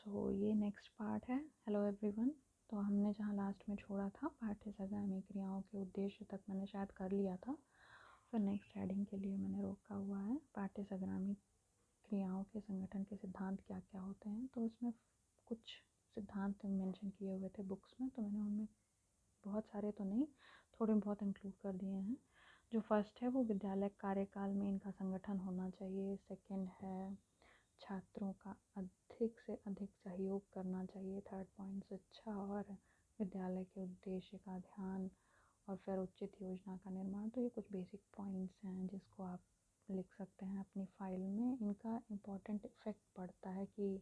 सो ये next part है। Hello everyone. तो हमने जहाँ लास्ट में छोड़ा था पाठ्यसगामी क्रियाओं के उद्देश्य तक मैंने शायद कर लिया था। फिर नेक्स्ट हेडिंग के लिए मैंने रोका हुआ है पाठ्यसग्रामी क्रियाओं के संगठन के सिद्धांत क्या क्या होते हैं। तो उसमें कुछ सिद्धांत मेंशन किए हुए थे बुक्स में, तो मैंने उनमें बहुत सारे तो नहीं, थोड़े बहुत इंक्लूड कर दिए हैं। जो फर्स्ट है वो विद्यालय कार्यकाल में इनका संगठन होना चाहिए। सेकंड है छात्रों का अधिक से अधिक सहयोग करना चाहिए। थर्ड पॉइंट शिक्षा और विद्यालय के उद्देश्य का ध्यान, और फिर उचित योजना का निर्माण। तो ये कुछ बेसिक पॉइंट्स हैं जिसको आप लिख सकते हैं अपनी फाइल में। इनका इम्पोर्टेंट इफेक्ट पड़ता है कि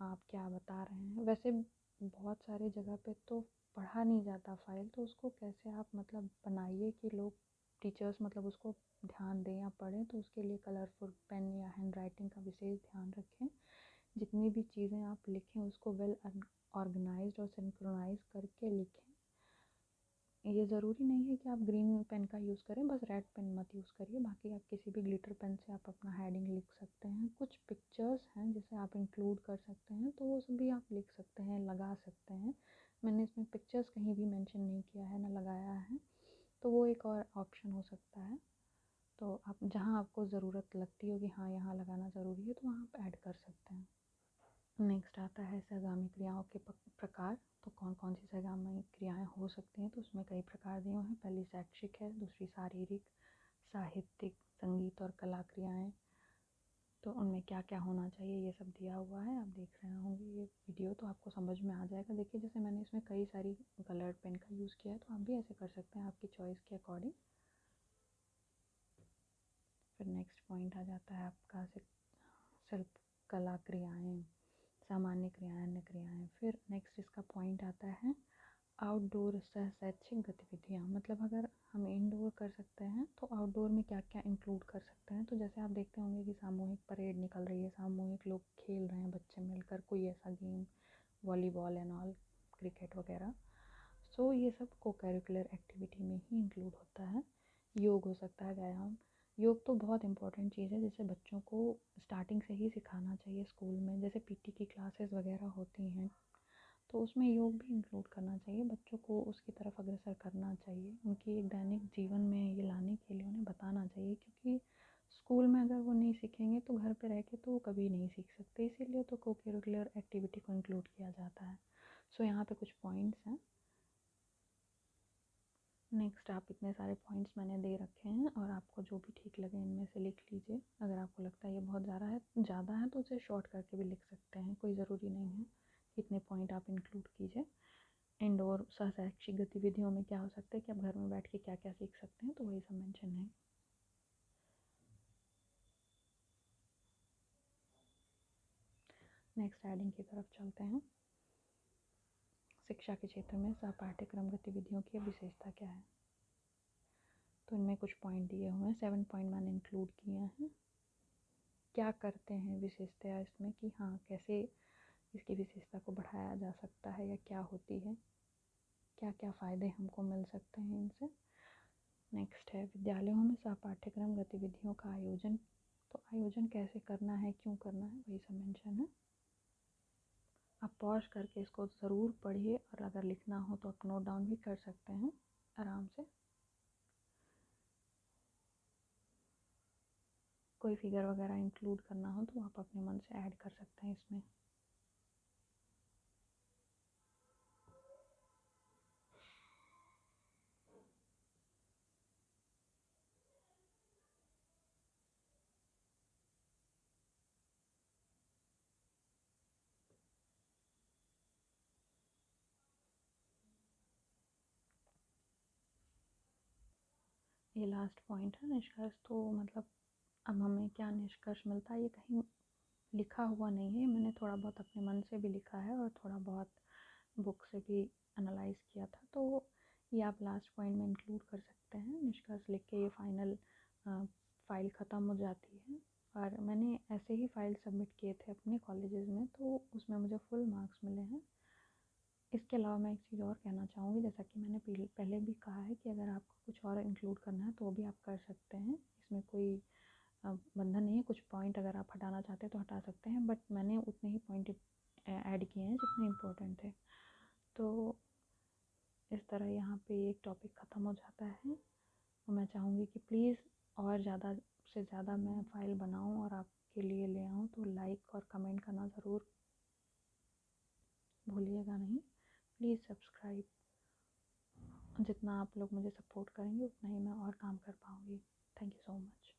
आप क्या बता रहे हैं। वैसे बहुत सारी जगह पे तो पढ़ा नहीं जाता फाइल, तो उसको कैसे आप मतलब बनाइए कि लोग टीचर्स मतलब उसको ध्यान दें या पढ़ें। तो उसके लिए कलरफुल पेन या हैंड राइटिंग का विशेष ध्यान रखें। जितनी भी चीज़ें आप लिखें उसको वेल ऑर्गेनाइज्ड और सिंक्रोनाइज करके लिखें। ये ज़रूरी नहीं है कि आप ग्रीन पेन का यूज़ करें, बस रेड पेन मत यूज़ करिए। बाकी आप किसी भी ग्लिटर पेन से आप अपना हेडिंग लिख सकते हैं। कुछ पिक्चर्स हैं जिसे आप इंक्लूड कर सकते हैं, तो वो सब भी आप लिख सकते हैं, लगा सकते हैं। मैंने इसमें पिक्चर्स कहीं भी मेंशन नहीं किया है, ना लगाया है, तो वो एक और ऑप्शन हो सकता है। तो आप जहाँ आपको ज़रूरत लगती हो कि हाँ यहाँ लगाना ज़रूरी है, तो वहाँ आप ऐड कर सकते हैं। नेक्स्ट आता है सहगामी क्रियाओं के प्रकार। तो कौन कौन सी सहगामी क्रियाएं हो सकती हैं, तो उसमें कई प्रकार दिए हुए हैं। पहली शैक्षिक है, दूसरी शारीरिक, साहित्यिक, संगीत और कला क्रियाएं। तो उनमें क्या क्या होना चाहिए ये सब दिया हुआ है। आप देख रहे होंगे ये वीडियो तो आपको समझ में आ जाएगा। देखिए जैसे मैंने इसमें कई सारी कलर्ड पेन का यूज़ किया है, तो आप भी ऐसे कर सकते हैं आपकी चॉइस के अकॉर्डिंग। फिर नेक्स्ट पॉइंट आ जाता है आपका शिल्प कला क्रियाएं, सामान्य क्रियाएं, अन्य क्रियाएं। फिर नेक्स्ट इसका पॉइंट आता है आउटडोर सह शैक्षिक गतिविधियाँ। मतलब अगर हम इंडोर कर सकते हैं तो आउटडोर में क्या क्या इंक्लूड कर सकते हैं। तो जैसे आप देखते होंगे कि सामूहिक परेड निकल रही है, सामूहिक लोग खेल रहे हैं बच्चे मिलकर कोई ऐसा game, volleyball and all, cricket वगैरह। सो ये सब को करिकुलर एक्टिविटी में ही इंक्लूड होता है। योग हो सकता है, व्यायाम। योग तो बहुत इंपॉर्टेंट चीज़ है जिसे बच्चों को स्टार्टिंग से ही सिखाना चाहिए स्कूल में। जैसे पीटी की क्लासेस वगैरह होती हैं, तो उसमें योग भी इंक्लूड करना चाहिए। बच्चों को उसकी तरफ अग्रसर करना चाहिए, उनकी एक दैनिक जीवन में ये लाने के लिए उन्हें बताना चाहिए। क्योंकि स्कूल में अगर वो नहीं सीखेंगे तो घर पे रह के तो वो कभी नहीं सीख सकते। इसीलिए तो को करिकुलर एक्टिविटी को इंक्लूड किया जाता है। सो यहाँ पे कुछ पॉइंट्स हैं। नेक्स्ट आप इतने सारे पॉइंट्स मैंने दे रखे हैं, और आपको जो भी ठीक लगे इनमें से लिख लीजिए। अगर आपको लगता है ये बहुत ज़्यादा है तो उसे शॉर्ट करके भी लिख सकते हैं, कोई ज़रूरी नहीं है इतने पॉइंट आप इंक्लूड कीजिए। इंडोर सह शैक्षिक गतिविधियों में क्या हो सकता है कि आप घर में बैठ के क्या क्या सीख सकते हैं, तो वही सब मेंशन है। नेक्स्ट हेडिंग की तरफ चलते हैं। शिक्षा के क्षेत्र में सह पाठ्यक्रम गतिविधियों की विशेषता क्या है। तो इनमें कुछ पॉइंट दिए हुए हैं, 7 पॉइंट मैंने इंक्लूड किए हैं। क्या करते हैं विशेषता इसमें कि हाँ कैसे इसकी विशेषता को बढ़ाया जा सकता है या क्या होती है, क्या क्या फ़ायदे हमको मिल सकते हैं इनसे। नेक्स्ट है विद्यालयों में सह पाठ्यक्रम गतिविधियों का आयोजन। तो आयोजन कैसे करना है, क्यों करना है, वही सब मेंशन है। आप पॉज करके इसको ज़रूर पढ़िए, और अगर लिखना हो तो आप नोट डाउन भी कर सकते हैं आराम से। कोई फिगर वगैरह इंक्लूड करना हो तो आप अपने मन से ऐड कर सकते हैं इसमें। ये लास्ट पॉइंट है निष्कर्ष। तो मतलब अब हमें क्या निष्कर्ष मिलता है, ये कहीं लिखा हुआ नहीं है, मैंने थोड़ा बहुत अपने मन से भी लिखा है और थोड़ा बहुत बुक से भी एनालाइज किया था। तो ये आप लास्ट पॉइंट में इंक्लूड कर सकते हैं। निष्कर्ष लिख के ये फाइनल फाइल ख़त्म हो जाती है। और मैंने ऐसे ही फाइल सबमिट किए थे अपने कॉलेजेस में, तो उसमें मुझे फुल मार्क्स मिले हैं। इसके अलावा मैं एक चीज़ और कहना चाहूँगी, जैसा कि मैंने पहले भी कहा है कि अगर आपको कुछ और इंक्लूड करना है तो भी आप कर सकते हैं। इसमें कोई बंधन नहीं है। कुछ पॉइंट अगर आप हटाना चाहते हैं तो हटा सकते हैं, बट मैंने उतने ही पॉइंट ऐड किए हैं जितने इम्पोर्टेंट थे। तो इस तरह यहाँ पे एक टॉपिक ख़त्म हो जाता है और मैं चाहूँगी कि प्लीज़ और ज़्यादा से ज़्यादा मैं फ़ाइल बनाऊँ और आपके लिए ले आऊँ, तो लाइक और कमेंट करना ज़रूर भूलिएगा नहीं। Please subscribe. जितना आप लोग मुझे सपोर्ट करेंगे उतना ही मैं और काम कर पाऊँगी। Thank you so much.